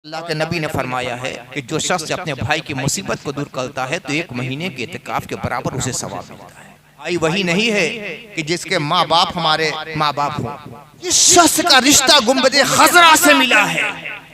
अल्लाह के नबी ने फरमाया है कि जो शख्स अपने भाई की मुसीबत को दूर करता है तो 1 महीने के इतिकाफ के बराबर उसे सवाब मिलता है। भाई वही नहीं है कि जिसके माँ बाप हमारे माँ बाप हो। इस शख्स का रिश्ता गुंबदे खजरा से मिला है,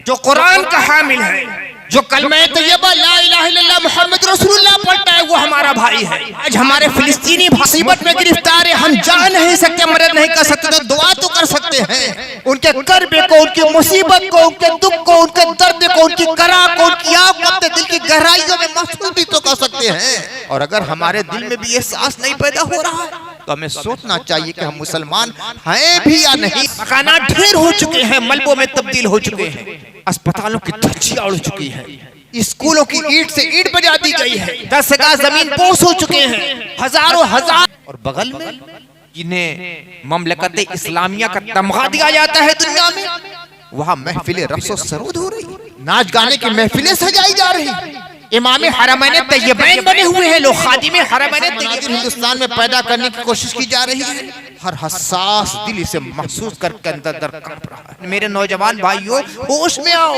जो कुरान का हामिल है, जो कलमा तैयबा ला इलाहा इल्लल्लाह मुहम्मद रसूलुल्लाह पढ़ता है, वो हमारा भाई है। आज हमारे फिलिस्तीनी मुसीबत में गिरफ्तार है, हम जा नहीं सकते, मदद नहीं कर सकते, तो दुआ तो कर सकते हैं। उनके कर्ब को, उनकी मुसीबत को, उनके दुख को, उनके दर्द को, उनकी करा को, उनकी आग को अपने दिल की गहराइयों में महसूस भी तो कर सकते हैं। और अगर हमारे दिल में भी ये एहसास नहीं पैदा हो रहा है तो हमें सोचना चाहिए कि हम मुसलमान हैं भी या नहीं। मकानात ढेर हो चुके हैं, मलबों में तब्दील हो चुके हैं, अस्पतालों की धज्जियां उड़ चुकी है, स्कूलों की ईंट से ईंट बजा दी गई है, 10 गज जमीन पोस हो चुके हैं, हजारों हजार। और बगल में जिन्हें ममलकत इस्लामिया का तमगा दिया जाता है दुनिया में, वहां महफिलें रफ्सो सरूद हो रही, नाच गाने की महफिलें सजाई जा रही, इमाम हरमैन तैयबैन बने हुए हैं, लोग खादिम हरमैन तैयबैन हिंदुस्तान में पैदा करने की कोशिश की जा रही है। हर हसास दिल इसे महसूस करके अंदर अंदर कांप रहा है। मेरे नौजवान भाइयों, होश में आओ।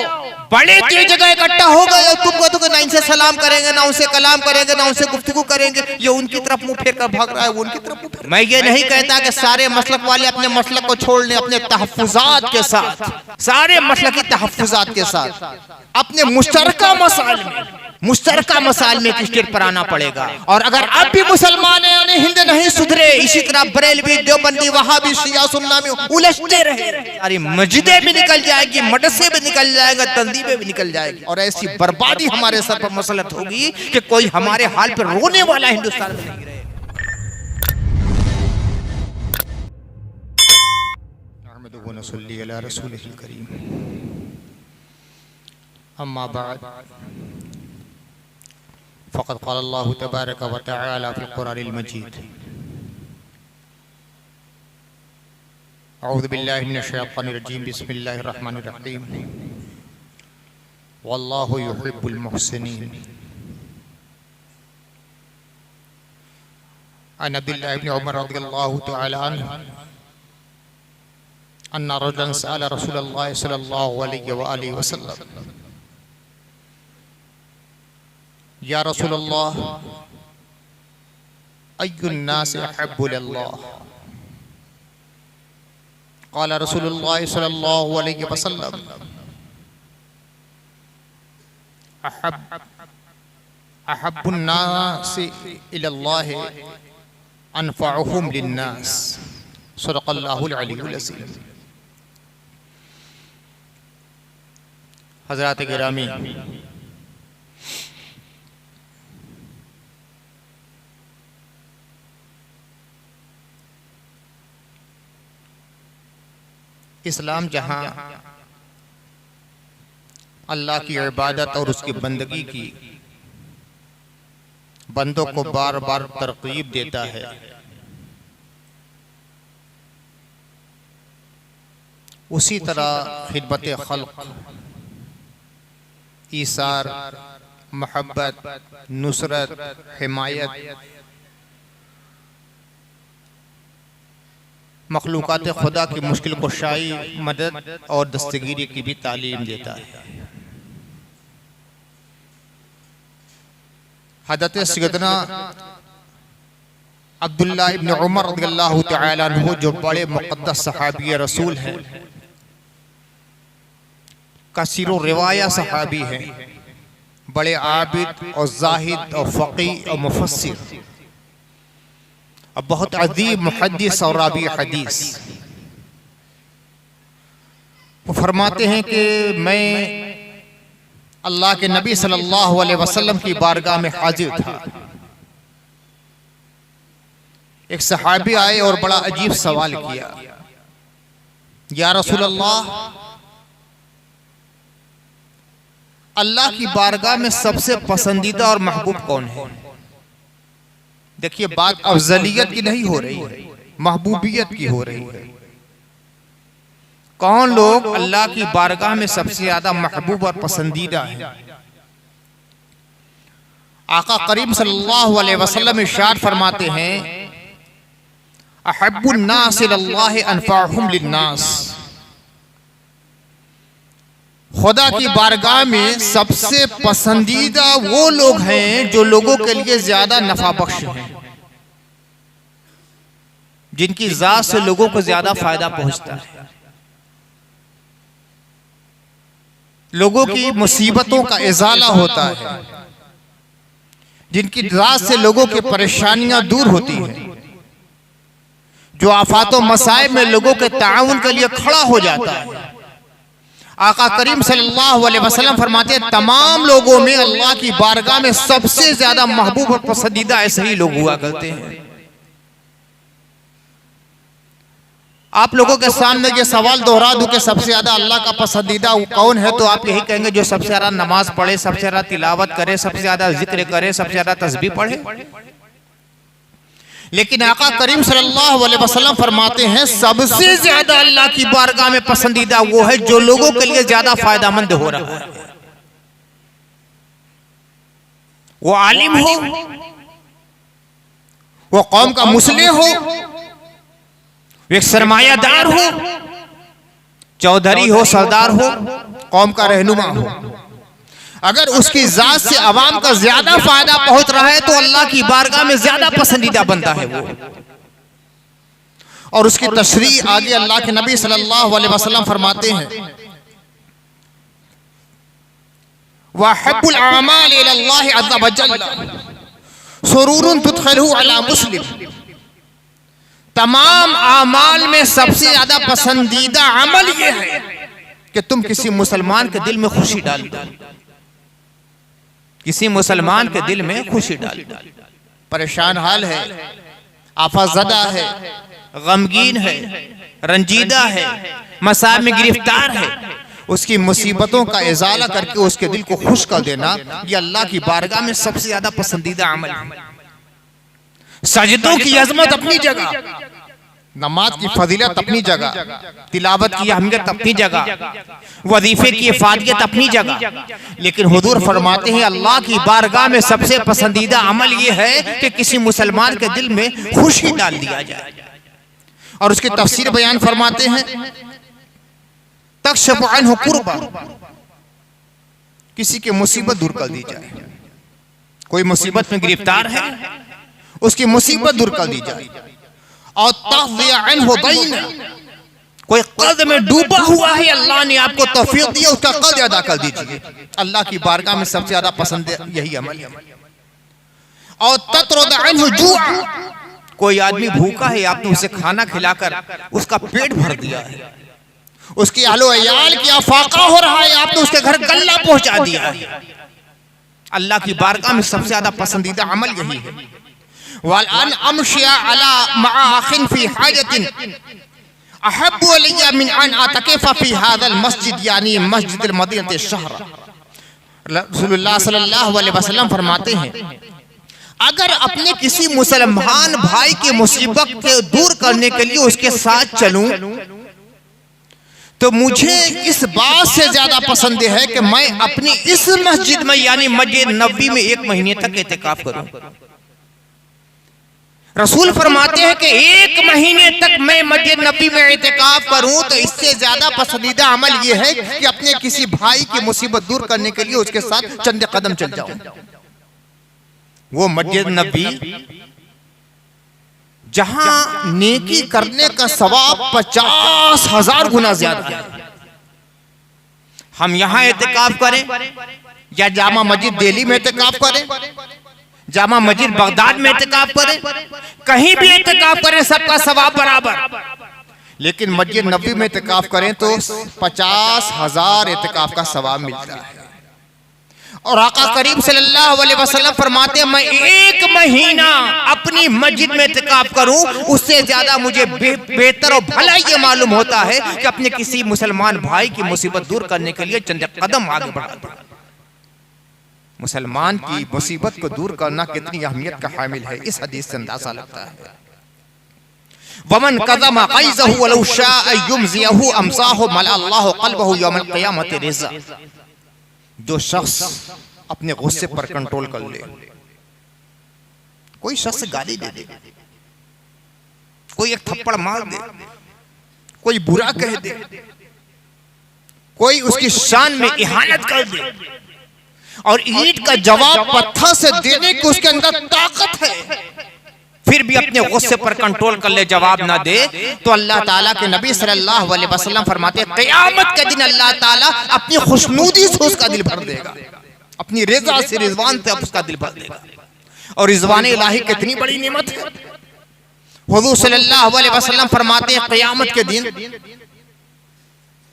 बड़े तो जगह इकट्ठा हो गए और तुमको तो ना इनसे सलाम करेंगे, ना उनसे कलाम करेंगे, ना उनसे गुफ्तगू करेंगे। ये उनकी तरफ मुंह फेर कर भाग रहा है, वो उनकी तरफ मुंह फेर। मैं ये नहीं कहता कि सारे मसलक वाले अपने मसलक को छोड़ लें, अपने तहफ्फुजात के साथ, सारे मसलकी तहफ्फुजात के साथ अपने मुश्तरका मसाइल में एक स्टेट पर आना पड़ेगा। और अगर अब भी मुसलमान हिंद नहीं सुधरे, इसी तरह बरेलवी, देवबंदी, वहाबी, शिया, सुन्ना में उलझते रहे, सारी मस्जिदें भी निकल जाएगी, मदरसे भी निकल जाएगा, तंजीमें भी निकल जाएगी, और ऐसी बर्बादी हमारे सर पर मसलत होगी कि कोई हमारे हाल पर रोने वाला हिंदुस्तान में नहीं रहे। अम्मा बाद फ़क़द क़ाल अल्लाहु तबारक व तआला फ़िल क़ुरानिल मजीद अऊज़ु बिल्लाहि मिनश शैतानिर रजीम बिस्मिल्लाहिर रहमानिर रहीम वल्लाहु युहिब्बुल मुहसिनीन। अन अब्दुल्लाह इब्न उमर रज़ियल्लाहु तआला अन्हु अन्ना रजुलन सअला रसूलल्लाह सल्लल्लाहु अलैहि व आलिहि वसल्लम या रसूलल्लाह अय्युन नास अहब्बु लिल्लाह। क़ाल रसूलुल्लाह सल्लल्लाहु अलैहि वसल्लम अहब्बुन नास इलल्लाह अनफ़अहुम लिन्नास। सदक़ल्लाहुल अलीयुल अज़ीम। हज़रात गिरामी, इस्लाम जहाँ अल्लाह की इबादत और उसकी बंदगी की बंदों को बार बार तरकीब देता है, उसी तरह खिदमत खल्क, ईसार, मोहब्बत, नुसरत, हिमायत, मखलूक़ात खुदा की मुश्किल कुशाई, मदद और दस्तगीरी की भी तालीम देता है। हज़रत सैयदना अब्दुल्लाह इब्न उमर रज़ियल्लाहु तआला अन्हु, जो बड़े मुक़द्दस सहाबी रसूल हैं, कसीरो रिवाया सहाबी हैं, बड़े आबिद और जाहिद और फ़क़ीह और मुफस्सिर और बहुत अजीब मुहद्दिस और रावी हदीस। वो फरमाते हैं कि मैं अल्लाह के नबी सल्लल्लाहु अलैहि वसल्लम की बारगाह में हाजिर था। एक सहाबी आए और बड़ा अजीब सवाल किया, या रसूल अल्लाह की बारगाह में सबसे पसंदीदा और महबूब कौन है? देखिए, बात अफजलियत की नहीं हो रही है, महबूबियत की हो रही है। कौन लोग अल्लाह की बारगाह में सबसे ज्यादा महबूब और पसंदीदा है? आका करीम सल्लल्लाहु अलैहि वसल्लम इरशाद फरमाते हैं, अहब्बुन नास इलल्लाहि अनफ़अहुम लिन्नास। खुदा की बारगाह में सबसे पसंदीदा वो लोग हैं जो लोगों के लिए ज्यादा नफा बख्श हैं, जिनकी जात से लोगों को ज्यादा फायदा पहुंचता है, लोगों की मुसीबतों का इजाला होता है, जिनकी जात से लोगों की परेशानियां दूर होती हैं, जो आफातों मसाइब में लोगों के ताउन के लिए खड़ा हो जाता है। आका करीम सल्लल्लाहु अलैहि वसल्लम फरमाते हैं तमाम लोगों में अल्लाह की बारगाह में सबसे ज्यादा महबूब और पसंदीदा ऐसे ही लोग हुआ करते हैं। आप लोगों के सामने ये सवाल दोहरा दूं कि सबसे ज्यादा अल्लाह का पसंदीदा कौन है, तो आप यही कहेंगे जो सबसे ज्यादा नमाज पढ़े, सबसे ज्यादा तिलावत करे, सबसे ज्यादा जिक्र करे, सबसे ज्यादा तस्बीह पढ़े। लेकिन आका करीम सल्लल्लाहु अलैहि वसल्लम फरमाते हैं सबसे ज्यादा अल्लाह की बारगाह में पसंदीदा वो है जो लोगों के लिए ज्यादा फायदामंद हो रहा है। वो आलिम हो, वो कौम का मुस्लिह हो, एक सरमायादार हो, चौधरी हो, सरदार हो, कौम का रहनुमा हो, अगर उसकी जात से अवाम का ज्यादा फायदा पहुंच रहा है तो अल्लाह की बारगाह में ज्यादा पसंदीदा बनता है वो। और उसकी तशरीह आगे अल्लाह के नबी सल्लल्लाहु अलैहि वसल्लम फरमाते हैं वहब्बुल अमाल इलल्लाहि अज़्ज़ा वजल्ल सुरूरुन तुदखिलहु अला मुस्लिम। तमाम आमाल में सबसे ज्यादा पसंदीदा अमल यह है कि तुम किसी मुसलमान के दिल में खुशी डाल दो, किसी मुसलमान के दिल में खुशी डाल दो। परेशान हाल है, आफतज़दा है, गमगीन है, रंजीदा है, मसाइब में गिरफ्तार है, उसकी मुसीबतों का इजाला करके उसके दिल को खुश कर देना, यह अल्लाह की बारगाह में सबसे ज्यादा पसंदीदा अमल है। सजदों की अजमत अपनी जगह, नमाज की फजीलत अपनी जगह, तिलावत की अहमियत अपनी जगह, वजीफे की इफादियत अपनी जगह, लेकिन हुजूर फरमाते हैं अल्लाह की बारगाह में सबसे पसंदीदा अमल यह है कि किसी मुसलमान के दिल में खुशी डाल दिया जाए। और उसकी तफसीर बयान फरमाते हैं तक्शफ़ु अन्हु कुर्बा, किसी की मुसीबत दूर कर दी जाए। कोई मुसीबत में गिरफ्तार है, उसकी मुसीबत दूर कर दी जाए। और तक़ज़ी अन्हु दैन, कोई कर्ज में डूबा हुआ है, अल्लाह ने आपको तौफीक दी, उसका कर्ज अदा कर दीजिए। अल्लाह की बारगाह में सबसे ज्यादा पसंद यही अमल है। और ततरुद अन्हु जुआ, कोई आदमी भूखा है, आपने उसे खाना खिलाकर उसका पेट भर दिया है, उसकी अहलो अयाल की आफाका हो रहा है, आपने उसके घर गल्ला पहुंचा दिया है। अल्लाह की बारगाह में सबसे ज्यादा पसंदीदा अमल यही है। वअन अमशिया अला मआखिन फी हाजतिन अहब्बु इलैया मिन अन अतकिफ़ फी हाज़ल मस्जिद, यानी मस्जिदुल मदीनति शहर। रसूलुल्लाह सल्लल्लाहु अलैहि वसल्लम फरमाते हैं अगर अपने किसी मुसलमान भाई की मुसीबत को दूर करने के लिए उसके साथ चलूं तो मुझे इस बात से ज्यादा पसंद है कि मैं अपनी इस मस्जिद में यानी मस्जिद नबी में 1 महीने तक एतिकाफ करूं। रसूल फरमाते हैं कि 1 महीने तक मैं मस्जिद नबी में एतिकाफ करूं तो इससे ज्यादा पसंदीदा अमल यह है कि अपने किसी भाई की मुसीबत दूर करने के लिए उसके साथ चंद कदम चल जाऊं। वो मस्जिद नबी जहां नेकी करने का सवाब 50,000 गुना ज्यादा है। हम यहां एतिकाफ करें या जामा मस्जिद दिल्ली में एतिकाफ करें, जामा मस्जिद बगदाद में एतिकाफ करें, कहीं भी एतिकाफ करें, सबका सवाब बराबर। लेकिन मस्जिद नबी में एतिकाफ करें तो 50,000 एतिकाफ का सवाब मिलता है। और आका करीम सल्लल्लाहु अलैहि वसल्लम फरमाते हैं मैं 1 महीना अपनी मस्जिद में इत्तिकाफ करूं उससे ज्यादा मुझे बेहतर और भला ये मालूम होता है कि अपने किसी मुसलमान भाई की मुसीबत दूर करने के लिए चंद कदम आगे बढ़ा दूं। मुसलमान की मुसीबत को दूर करना कितनी अहमियत का हामिल है, इस हदीस से अंदाजा लगता है। वमन कज़मा क़ैज़हु वलौ शाअ युमज़िहु अमज़ाहु मला अल्लाहु क़ल्बहु यौमल क़ियामति रिज़ा। जो शख्स अपने गुस्से पर कंट्रोल कर ले, कोई शख्स गाली दे दे, कोई एक थप्पड़ मार दे, कोई बुरा कह दे, कोई उसकी शान में इहानत कर दे और ईंट का जवाब पत्थर से देने की उसके अंदर ताकत है, फिर भी अपने गुस्से पर कंट्रोल कर ले, जवाब ना दे, तो अल्लाह ताला के नबी सल्लल्लाहु अलैहि वसल्लम फरमाते हैं क़यामत के दिन अल्लाह ताला अपनी खुशनूदी से उसका दिल भर देगा, अपनी रिज़ा से, रिज़वान से उसका दिल भर देगा। और रिज़वान इलाही कितनी बड़ी नेमत है। हुज़ूर सल्लल्लाहु अलैहि वसल्लम फरमाते हैं क़यामत के दिन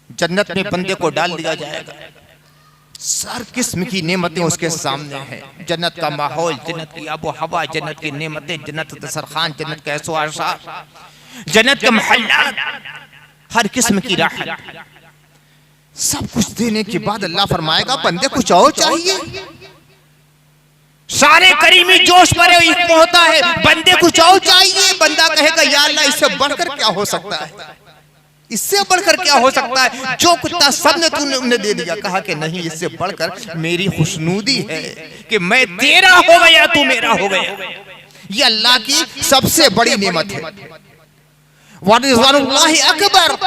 जन्नत में बंदे को डाल दिया जाएगा, सर किस्म की नेमतें उसके सामने हैं। जन्नत का माहौल, जन्नत की आबो हवा, जन्नत की नेमतें, जन्नत का दस्तरखान, जन्नत का ऐसो आशा, जन्नत के महल्लात, हर किस्म की राहत, सब कुछ देने के बाद अल्लाह फरमाएगा बंदे कुछ और चाहिए। सारे करीमी जोश पर होता है, बंदे कुछ और चाहिए। बंदा कहेगा या अल्लाह इससे बढ़कर क्या हो सकता है, इससे बढ़कर क्या हो सकता है, जो कुछ था सब ने तूने दे दिया। कहा कि नहीं, इससे बढ़कर मेरी खुशनूदी है कि मैं तेरा हो गया, तू मेरा हो गया। ये अल्लाह की सबसे बड़ी नेमत है। वरिज़वानुल्लाहि अकबर,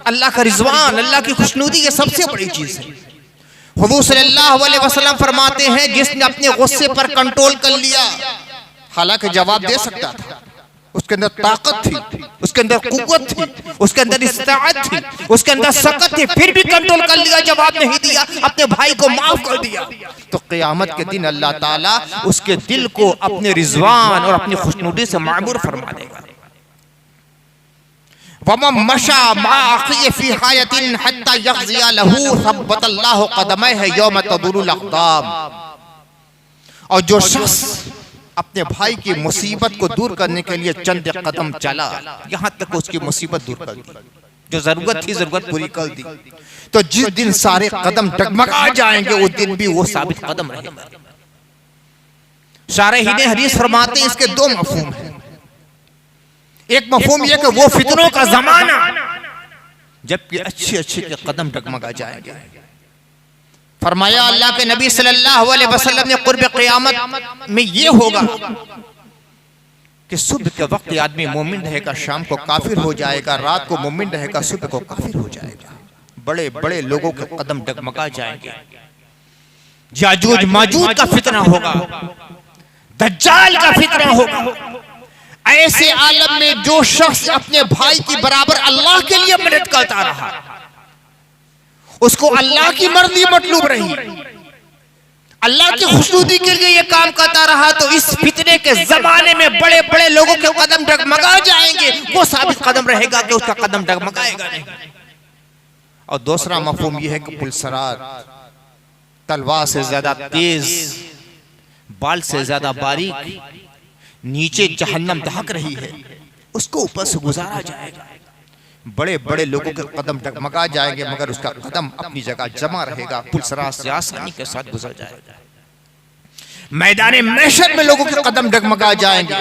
अल्लाह का रिज़वान, अल्लाह की खुशनूदी, ये सबसे बड़ी चीज है। हुज़ूर सल्लल्लाहु अलैहि वसल्लम फरमाते हैं जिसने अपने गुस्से पर कंट्रोल कर लिया, हालांकि जवाब दे सकता था, उसके अंदर ताकत थी, उसके अंदर कुव्वत थी, उसके अंदर इस्ताअत थी, उसके अंदर सकत थी, फिर भी कंट्रोल कर लिया, जवाब नहीं दिया, अपने भाई को माफ कर दिया, तो क़यामत के दिन अल्लाह ताला उसके दिल को अपने रिज़वान और अपनी खुशनूदी से मामूर फरमा देगा। वमन मशा मा अखी फी हायतिन हत्ता यग़ज़िया लहू सब्बतल्लाहु क़दमैहि यौम तदुरुल अक़दाम। और जो शख्स अपने भाई की मुसीबत को दूर करने के लिए चंद कदम चला, यहां तक उसकी मुसीबत दूर कर दी, जो जरूरत थी जरूरत पूरी कर दी, तो जिस दिन सारे कदम डगमगा जाएंगे उस दिन भी वो साबित कदम रहेगा। शारहीन हदीस फरमाते हैं इसके दो मफहूम हैं। एक मफहूम यह कि वो फितनों का जमाना जबकि अच्छे अच्छे के कदम डगमगा जाएंगे। फरमाया अल्लाह के नबी सल्लल्लाहु अलैहि वसल्लम ने कुर्ब क़यामत में ये होगा कि सुबह के वक्त आदमी मोमिन रहेगा, शाम को काफिर हो जाएगा, रात को मोमिन रहेगा, सुबह को काफिर हो जाएगा। बड़े बड़े लोगों के कदम डगमगा जाएंगे। याजूज माजूज का फितना होगा, दज्जाल का फितना होगा। ऐसे आलम में जो शख्स अपने भाई की बराबर अल्लाह के लिए मदद करता रहा, उसको अल्लाह की मर्जी मतलूब रही, अल्लाह की खुशनूदी के लिए ये काम करता रहा, तो इस फितने के जमाने में बड़े बड़े लोगों के कदम डगमगा जाएंगे, वो साबित कदम रहेगा कि उसका कदम डगमगाएगा नहीं। और दूसरा मफहूम यह है कि पुलसरार, तलवार से ज्यादा तेज, बाल से ज्यादा बारीक, नीचे जहन्नम दहक रही है, उसको ऊपर से गुजारा जाएगा। बड़े बड़े लोगों के कदम डगमगा जाएंगे मगर उसका कदम अपनी जगह जमा रहेगा, पुलसरार से आसानी के साथ गुजर जाएगा। मैदान महशर में लोगों के कदम डगमगा जाएंगे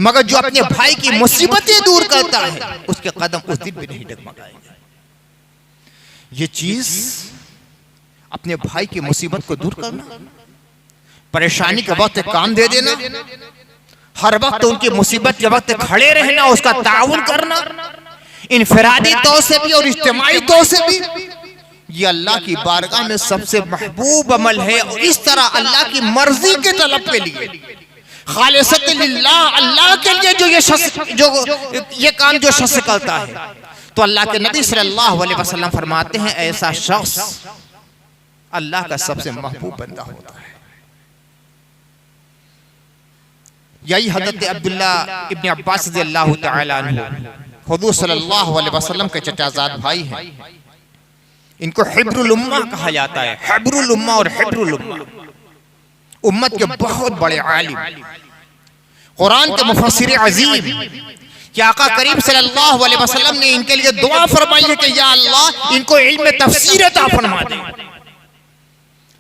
मगर जो अपने भाई की मुसीबतें दूर करता है उसके कदम उस दिन भी नहीं डगमगाएंगे। ये चीज अपने भाई की मुसीबत को दूर करना, परेशानी के वक्त काम दे देना, हर वक्त उनकी मुसीबत के वक्त खड़े रहना, उसका ताउन करना, इनफरादी तौर से भी और इज्तिमाई तौर से भी, ये अल्लाह की बारगाह में सबसे महबूब अमल है। और इस तरह अल्लाह की मर्जी के तलब के लिए, खालिसत लिल्लाह, अल्लाह के लिए जो ये काम जो शख्स करता है, तो अल्लाह के नबी सल्लल्लाहु अलैहि वसल्लम फरमाते हैं ऐसा शख्स अल्लाह का सबसे महबूब बंदा होता है। यही हज़रत अब्दुल्ला इब्न अब्बास रज़ियल्लाहु तआला अन्हु हुज़ूर सल्लल्लाहु अलैहि वसल्लम के चचाजाद भाई हैं। इनको हिब्रुल उम्मा कहा जाता है। हिब्रुल उम्मा और हिब्रुल उम्मा, उम्मत के बहुत बड़े आलिम, कुरान के मुफस्सिर अजीम, कि आका करीम सल्लल्लाहु अलैहि वसल्लम ने इनके लिए दुआ फरमाई है कि या अल्लाह इनको इल्म तफसीर अता फरमा दे।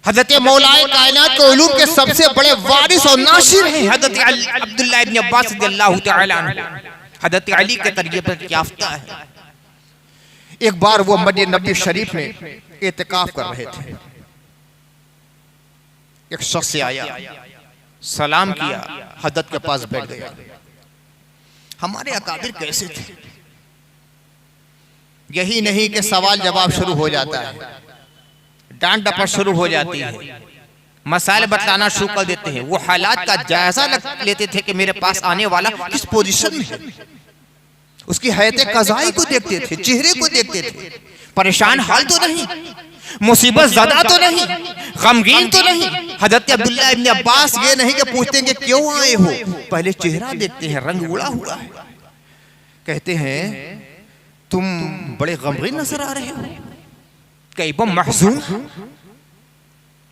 हज़रत मौलाए कायनात के उलूम के सबसे बड़े वारिस और नाशिर हैं हज़रत अब्दुल्ला इब्न अब्बास रज़ियल्लाहु तआला अन्हु, हज़रत अली के तरबियत याफ्ता है। एक बार वो मदीना नबी शरीफ में एतिकाफ कर रहे थे, एक शख्स आया, सलाम किया, हज़रत के पास बैठ गया। हमारे अकाबिर कैसे थे, यही नहीं कि सवाल जवाब शुरू हो जाता है, डांट डपट शुरू हो जाती है, मसाइल बतलाना शुरू कर देते हैं। वो हालात का जायजा लेते थे कि मेरे पास आने वाला किस पोजीशन में है, उसकी हयात कज़ाई को देखते थे, चेहरे को देखते थे, परेशान हाल तो नहीं, मुसीबत ज़दा तो नहीं, गमगीन तो नहीं। हजरत अब्दुल्लाह इब्न अब्बास ये नहीं कि पूछते हैं कि क्यों आए हो, पहले चेहरा देखते हैं, रंग उड़ा हुआ है, कहते हैं तुम बड़े गमगीन नजर आ रहे हो, कई बम महज़ून,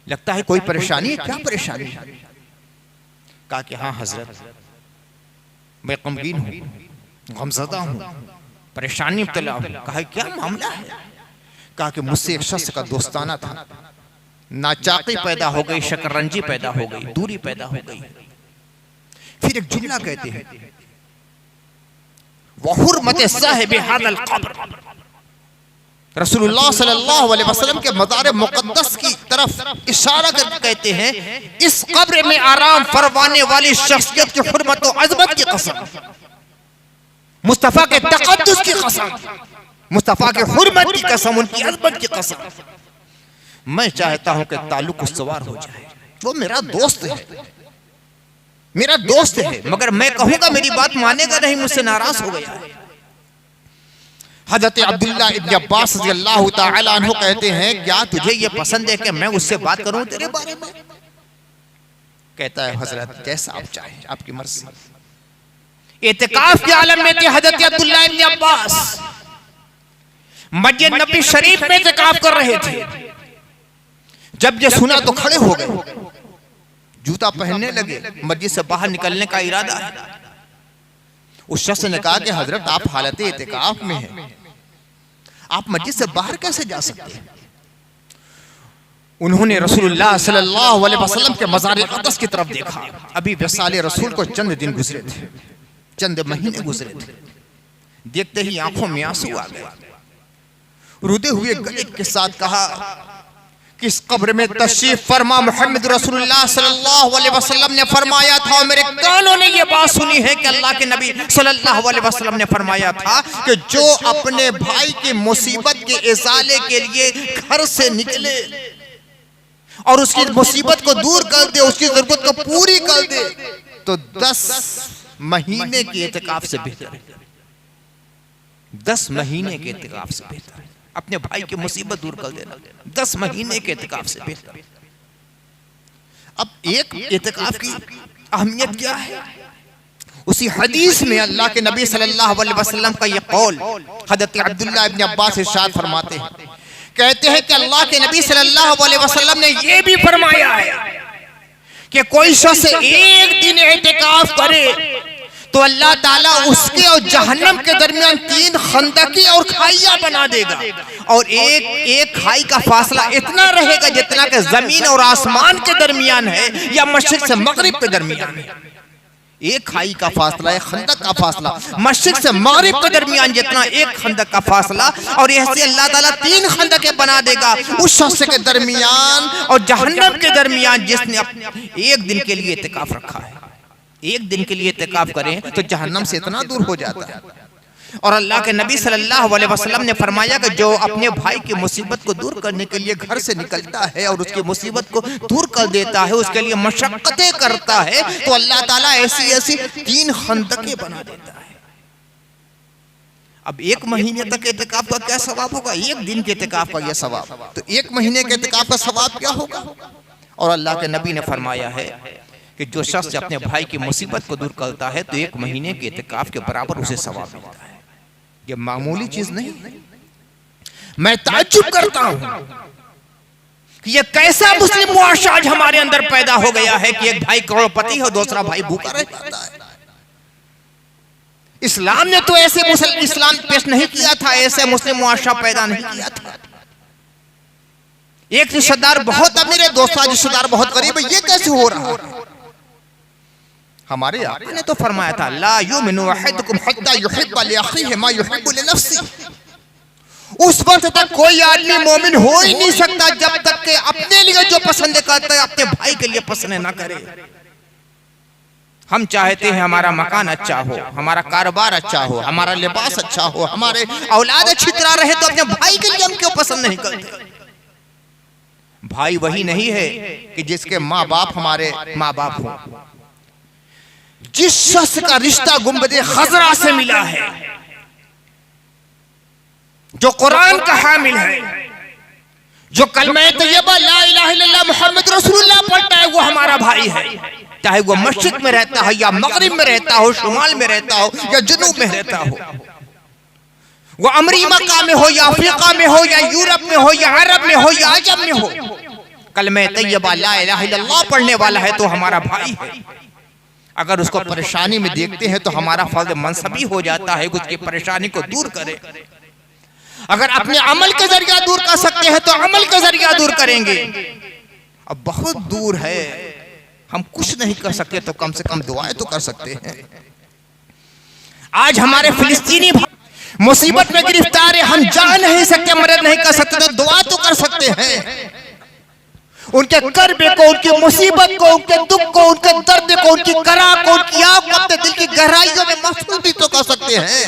लगता है कोई परेशानी है, क्या परेशानी है? कहा कि हाँ हजरत, मैं गमगीन हूँ, गमज़दा हूँ, परेशानी मुब्तला हूँ। कहा क्या मामला है? कहा कि मुझसे एक शख्स का दोस्ताना था, नाचाकी पैदा हो गई, शकरंजी पैदा हो गई, दूरी पैदा हो गई। फिर एक जुमला कहते हैं, वहुर्मत साहिब हाज़ल क़ब्र, रसूलुल्लाह सल्लल्लाहु अलैहि वसल्लम के मज़ार मुक़द्दस की तरफ इशारा करके कहते हैं, इस कब्र में आराम फरमाने वाली शख्सियत की हुर्मत और अज़मत की कसम, मुस्तफ़ा के तक़द्दुस की कसम, मुस्तफ़ा के हुर्मत की कसम, उनकी अज़मत की कसम, मैं चाहता हूं कि ताल्लुक उसवार हो जाए। वो मेरा दोस्त है, मेरा दोस्त है, मगर मैं कहूंगा मेरी बात मानेगा नहीं, मुझसे नाराज हो गया है। हज़रत अब्दुल्लाह इब्न अब्बास रज़ियल्लाहु ताला अन्हु कहते हैं, क्या तुझे ये पसंद है कि मैं उससे बात करूं तेरे बारे में? कहता है हजरत जैसा आप चाहें, आपकी मर्जी। इत्तिकाफ के आलम में थे हज़रत अब्दुल्लाह इब्न अब्बास, मस्जिद नबी शरीफ में इत्तिकाफ कर रहे थे। जब ये सुना तो खड़े हो गए, जूता पहनने लगे, मस्जिद से बाहर निकलने का इरादा है। उस शख्स ने कहा कि हजरत आप हालत इत्तिकाफ में हैं, आप मस्जिद से बाहर कैसे जा सकते हैं? उन्होंने रसूलुल्लाह सल्लल्लाहु अलैहि वसल्लम के मज़ार अक़दस की तरफ देखा। अभी विसाल रसूल को चंद दिन गुजरे थे, चंद महीने गुजरे थे। देखते ही आंखों में आंसू आ गए, रुदे हुए गले के साथ कहा कि इस कब्र में तशरीफ फरमा मोहम्मद रसूलुल्लाह सल्लल्लाहु अलैहि वसल्लम ने फरमाया था, और मेरे कानों ने ये बात सुनी है कि अल्लाह के नबी सल्लल्लाहु अलैहि वसल्लम ने फरमाया था कि जो अपने भाई की मुसीबत के इज़ाले के लिए घर से निकले और उसकी मुसीबत को दूर कर दे, उसकी जरूरत को पूरी कर दे, तो 10 महीने के इत्तिकाफ से बेहतर है। 10 महीने के इत्तिकाफ से बेहतर है अपने भाई की मुसीबत दूर कर देना, 10 महीने के इत्तिकाफ से बेहतर। अब एक इत्तिकाफ की अहमियत क्या है? उसी हदीस में अल्लाह के नबी सल्लल्लाहु अलैहि वसल्लम का ये कौल हज़रत अब्दुल्लाह इब्न अब्बास इरशाद फरमाते हैं, कहते हैं कि अल्लाह के नबी सल्लल्लाहु अलैहि वसल्लम ने ये भी फरमाया है कि कोई शख्स एक दिन इत्तिकाफ करे तो अल्लाह ताला उसके और जहन्नम के दरमियान 3 खंदकी और खाइयां बना देगा, और एक खाई का फासला इतना रहेगा जितना कि जमीन और आसमान के दरमियान है या मशरिक से मगरिब के दरमियान है। एक खाई का फासला, एक खंदक का फासला, मशरिक से मगरिब के दरमियान जितना एक खंदक का फासला, और ऐसे अल्लाह ताला 3 खंदके बना देगा उस शख्स के दरमियान और जहन्नम के दरमियान जिसने एक दिन के लिए इत्तिकाफ रखा है। एक दिन के लिए इत्तिकाफ करें तो जहन्नम से इतना दूर हो जाता है। और अल्लाह के नबी सल्लल्लाहु अलैहि वसल्लम ने फरमाया कि जो अपने भाई की मुसीबत को दूर करने के लिए घर से निकलता है और उसकी मुसीबत को दूर कर देता है, उसके लिए मशक्कतें करता है, तो अल्लाह ताला ऐसी ऐसी 3 खंदकें बना देता है। अब 1 महीने तक इत्तिकाफ का क्या सवाब होगा? 1 दिन के इत्तिकाफ का यह सवाब, तो 1 महीने के इत्तिकाफ का सवाब क्या होगा? और अल्लाह के नबी ने फरमाया है कि जो शख्स अपने भाई की मुसीबत को दूर करता है तो 1 महीने के इत्तिकाफ के बराबर उसे सवाब मिलता है। ये मामूली चीज नहीं। मैं ताज्जुब करता हूं कि ये कैसा मुस्लिम मुआशरा आज हमारे अंदर पैदा हो गया है कि एक भाई करोड़पति है और दूसरा भाई भूखा रह जाता है। इस्लाम ने तो ऐसे इस्लाम पेश नहीं किया था, ऐसे मुस्लिम मुआशरा पैदा नहीं किया था। एक रिश्तेदार बहुत अमीर है, दूसरा रिश्तेदार बहुत गरीब है, ये कैसे हो रहा है? हमारे आका ने तो फरमाया था, ला युमिनु अहदुकुम हत्ता युहिब्बा लिअखीहि मा युहिब्बु लिनफ्सिहि। उस वक्त तक कोई आदमी मोमिन हो ही नहीं सकता जब तक कि अपने लिए जो पसंद करता है अपने भाई के लिए पसंद ना करे। हम चाहते हैं हमारा मकान अच्छा हो, हमारा कारोबार अच्छा हो, हमारा लिबास अच्छा हो, हमारे औलाद अच्छी तरह रहे, तो अपने भाई के लिए हम क्यों पसंद नहीं करते? भाई वही नहीं है कि जिसके माँ बाप हमारे माँ बाप हो। जिस शख्स का रिश्ता गुंबदे खजरा से मिला है, जो कुरान का हामिल है, जो कलमा तैयबा ला इलाहा इल्लल्लाह मुहम्मद रसूलुल्लाह पढ़ता है, वो हमारा भाई है। चाहे वो मस्जिद में रहता है या मगरिब में रहता हो, शुमाल में रहता हो या जुनूब में रहता हो, वो अमरीका में हो या अफ्रीका में हो या यूरोप में हो या अरब में हो या अजम में हो, कलमा तैयबा ला इलाहा इल्लल्लाह पढ़ने वाला है तो हमारा भाई है। अगर उसको परेशानी में देखते हैं तो हमारा फर्ज मनसबी हो जाता है कि उसकी परेशानी को दूर करे। अगर अपने अमल के जरिया दूर कर सकते हैं तो अमल के जरिया दूर करेंगे। अब बहुत दूर है, हम कुछ नहीं कर सकते तो कम से कम दुआएं तो कर सकते हैं। आज हमारे फिलिस्तीनी मुसीबत में गिरफ्तार है, हम जा नहीं सकते, मदद नहीं कर सकते तो दुआ तो कर सकते हैं। उनके कर्बे को, उनकी मुसीबत को, उनके दुख को, उनके दर्द को, उनकी करा को, उनकी आग को अपने दिल की गहराइयों में महसूस भी तो कर सकते हैं।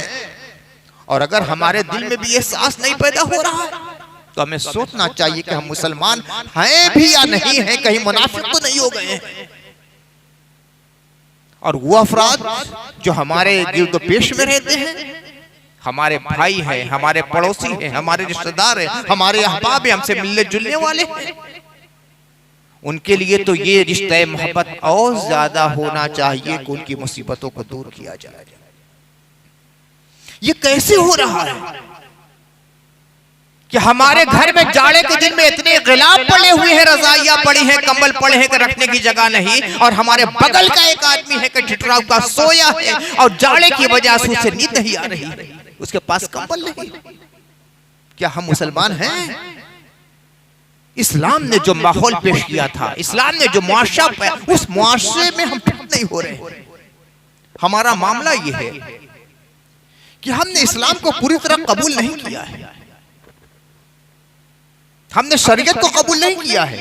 और अगर हमारे दिल में भी एहसास नहीं पैदा हो रहा है तो हमें सोचना चाहिए कि हम मुसलमान हैं भी या नहीं हैं, कहीं मुनाफिक तो नहीं हो गए हैं। और वो अफराद जो हमारे गिर्द पेश में रहते हैं, हमारे भाई हैं, हमारे पड़ोसी हैं, हमारे रिश्तेदार हैं, हमारे अहबाब हैं, हमसे मिलने जुलने वाले हैं, उनके लिए तो ये रिश्ते मोहब्बत और ज्यादा होना चाहिए कि उनकी मुसीबतों को दूर किया जाए। ये कैसे हो रहा है कि हमारे घर में जाड़े के दिन में इतने गिलाफ पड़े हुए हैं, रजाइयां पड़ी हैं, कंबल पड़े हैं कि रखने की जगह नहीं, और हमारे बगल का एक आदमी है कि ठिठुरा का सोया है और जाड़े की वजह से उसे नींद नहीं आ रही, उसके पास कंबल नहीं। क्या हम मुसलमान हैं? इस्लाम ने जो माहौल पेश किया था, इस्लाम ने जो मुआशरा, उस मुआशरे में हम फिट नहीं हो रहे। हमारा मामला ये है कि हमने इस्लाम को पूरी तरह कबूल नहीं किया है, हमने शरीयत को कबूल नहीं किया है,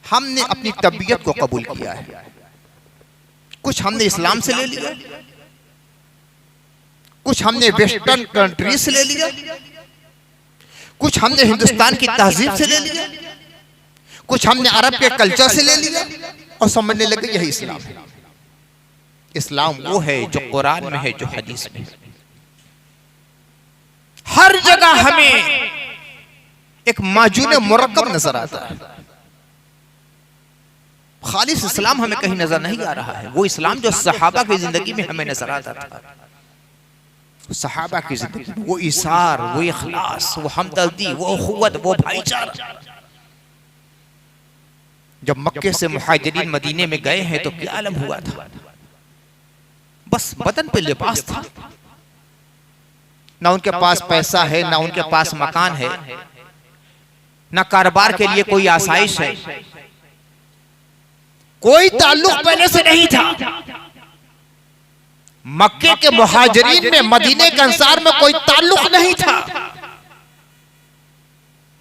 हमने अपनी तबीयत को कबूल किया है। कुछ हमने इस्लाम से ले लिया, कुछ हमने वेस्टर्न कंट्री से ले लिया, कुछ हमने हिंदुस्तान की तहजीब से ले लिया, कुछ हमने अरब के कल्चर से ले लिया और समझने लगे यही इस्लाम है। इस्लाम वो है जो कुरान में है, जो हदीस में है। हर जगह हमें एक माजून मुरक्कब नजर आता है। खालिस इस्लाम हमें कहीं नजर नहीं आ रहा है। वो इस्लाम जो सहाबा की जिंदगी में हमें नजर आता था, सहाबा की जिंदगी, वो इसार, वो इखलास, वो हमदर्दी, वो अखुवत, वो भाईचारा। जब मक्के से मुहाजिरीन मदीने में गए हैं तो क्या आलम हुआ था? बस बदन पे लिबास था, ना उनके पास पैसा है, ना उनके पास मकान है, ना कारोबार के लिए कोई आसाइश है, कोई ताल्लुक पहले से नहीं था। मक्के के मुहाजिरीन में, मदीने के अंसार में कोई ताल्लुक नहीं था,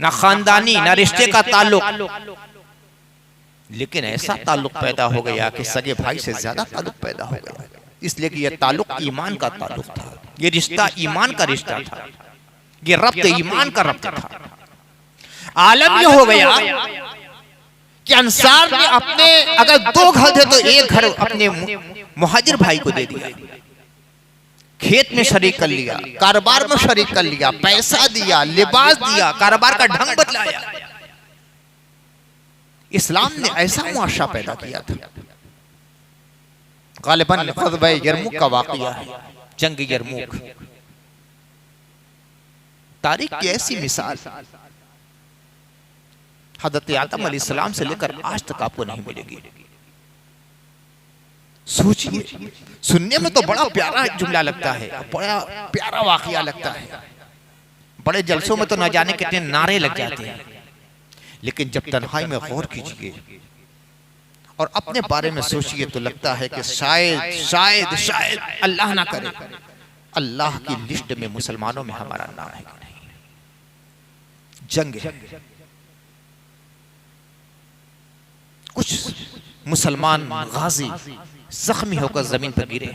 ना खानदानी, ना रिश्ते का ताल्लुक। लेकिन ऐसा ताल्लुक पैदा हो गया कि सगे भाई से ज्यादा ताल्लुक पैदा हो गया, इसलिए कि यह ताल्लुक ईमान का ताल्लुक था, ये रिश्ता ईमान का रिश्ता था, ये रब्त ईमान का रब्त था। आलम यह हो गया कि अंसार ने अपने, अगर 2 घर थे तो एक घर अपने मुहाजिर भाई को दे दिया, खेत में शरीक कर लिया, कारोबार में शरीक कर लिया, पैसा दिया, लिबास दिया, कारोबार का ढंग बदलाया। इस्लाम ने ऐसा मुआशरा पैदा किया था। गालिबन ग़ज़वा यरमुक का वाक़या है, जंग यरमुक, तारीख की ऐसी मिसाल हज़रत आदम अलैहिस्सलाम से लेकर आज तक आपको नहीं मिलेगी। सोचिए, सुनने में तो बड़ा प्यारा जुमला लगता है, बड़ा प्यारा वाक़या लगता है, बड़े जलसों में तो न जाने कितने नारे लग जाते हैं, लेकिन जब तन्हाई में गौर कीजिए और अपने बारे में सोचिए तो लगता है कि शायद शायद शायद अल्लाह ना करे, अल्लाह की लिस्ट में मुसलमानों में हमारा नाम है कि नहीं। जंग है, कुछ मुसलमान गाजी जख्मी होकर जमीन पर गिरे,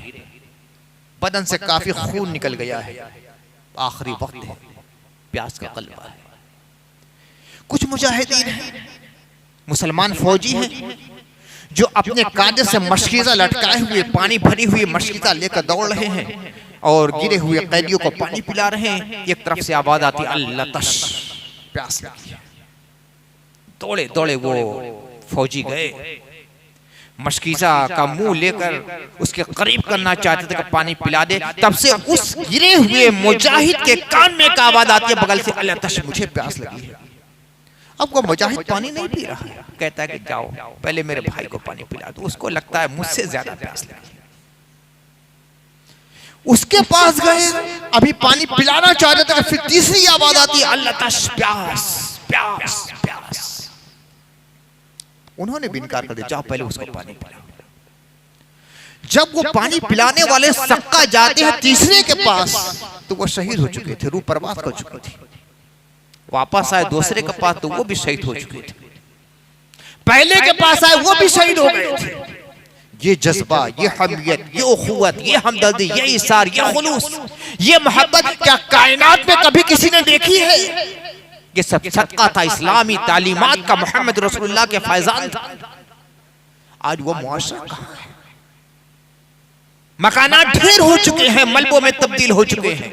बदन से काफी खून निकल गया है, आखिरी वक्त है, प्यास का कलवा है। कुछ मुजाहिदीन हैं, मुसलमान फौजी हैं, जो अपने कांधे से मशकीज़ा लटकाए हुए पानी भरी हुई मशकीज़ा लेकर दौड़ रहे हैं और गिरे हुए कैदियों को पानी पिला रहे हैं। एक तरफ से आवाज आती अल्लाह तश, प्यास लगी। दौड़े दौड़े वो फौजी गए, मशकीज़ा का मुंह लेकर उसके करीब करना चाहते थे कि पानी पिला दे। तब से उस गिरे हुए मुजाहिद के कान में एक आवाज आती है बगल से, अल्लाह तश, मुझे प्यास लगी है। अब वो मुजाहिद पानी नहीं पी रहा है, कहता है कि जाओ पहले मेरे भाई को पानी पिला दो। उसको लगता है मुझसे ज्यादा प्यास लगी। उसके पास गए, अभी पानी पिलाना चाहते थे, फिर तीसरी आवाज आती है अल्लाह तश, प्यास प्यास प्यास। उन्होंने भी इनकार कर दिया, जाओ पहले उसको पानी पिलाओ। जब वो पानी पिलाने वाले सक्का जाते हैं तीसरे के पास, तो वो शहीद हो चुके थे, रूह परवास कर चुके थे। वापस आए दूसरे के पास, तो वो भी शहीद हो चुके थे। पहले के पास आए, वो भी शहीद हो गए थे। ये जज्बा, ये हमियत, ये उखुवत, ये हमदर्दी, ये इसार, ये खुलूस, ये मोहब्बत क्या कायनात में कभी किसी ने देखी है? ये सब सदका था इस्लामी तालीमात का, मोहम्मद रसूलुल्लाह के फैजान था। आज वो मुआशरा कहां है? मकानात ढेर हो चुके हैं, मलबों में तब्दील हो चुके हैं,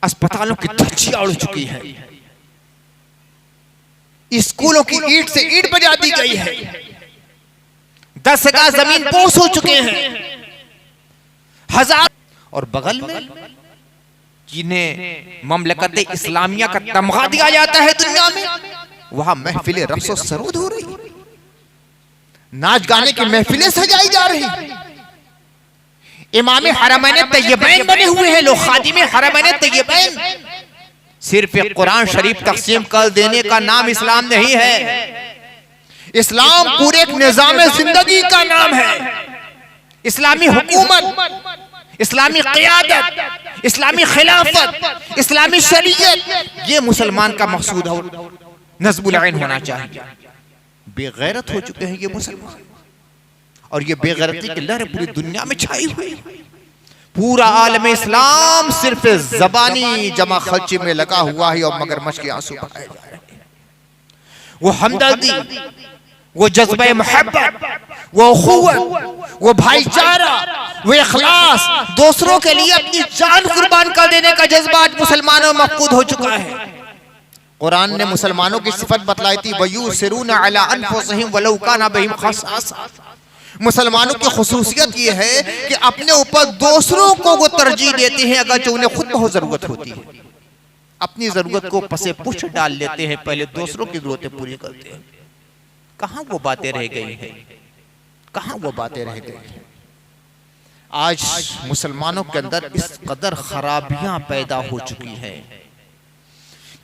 अस्पतालों की धज्जियां उड़ चुकी है, स्कूलों की ईंट से ईंट बजा दी गई है, 10 गज जमीन पोस हो चुके हैं, हजार। और बगल में जिन्हें ममलकत इस्लामिया का तमगा दिया जाता है दुनिया में, वहां महफिलें रक्स और सरूद हो रही, नाच गाने की महफिलें सजाई जा रही, इमाम हरमैन तैयबैन बने हुए हैं लोग, खादिम हरमैन तैयबैन। सिर्फ कुरान शरीफ तकसीम कर देने का नाम इस्लाम नहीं है। इस्लाम पूरे एक निजाम जिंदगी का नाम है। इस्लामी हुकूमत, इस्लामी क़ियादत, इस्लामी खिलाफत, इस्लामी शरीयत, ये मुसलमान का मकसूद हो, नज़्बुल ऐन होना चाहिए। बेगैरत हो चुके हैं ये मुसलमान, और ये बेगैरती की लहर पूरी दुनिया में छाई हुई। पूरा आलम इस्लाम सिर्फ ज़बानी जमा खर्ची में लगा हुआ है और मगरमच्छ के आंसू बहाए जा रहे हैं। वो हमदर्दी, वो जज्बे मोहब्बत, वो अखुवत, वो भाईचारा, वो इखलास, दूसरों के लिए अपनी जान कुर्बान कर देने का जज्बा आज मुसलमानों में मफकूद हो चुका है। कुरान ने मुसलमानों की सिफत बतलाई थी, वयुसिरूना अला अनफुसिहिम वलौ काना बिहिम खसासा। मुसलमानों की खुसूसियत ये है कि अपने ऊपर दूसरों को वो तरजीह देते हैं अगर जो उन्हें खुद बहुत जरूरत होती है। अपनी जरूरत को पसे पुष्ट डाल लेते हैं, पहले दूसरों की जरूरतें पूरी करते हैं। कहां वो बातें रह गई हैं? कहां वो बातें रह गई हैं? आज मुसलमानों के अंदर इस कदर खराबियां पैदा हो चुकी हैं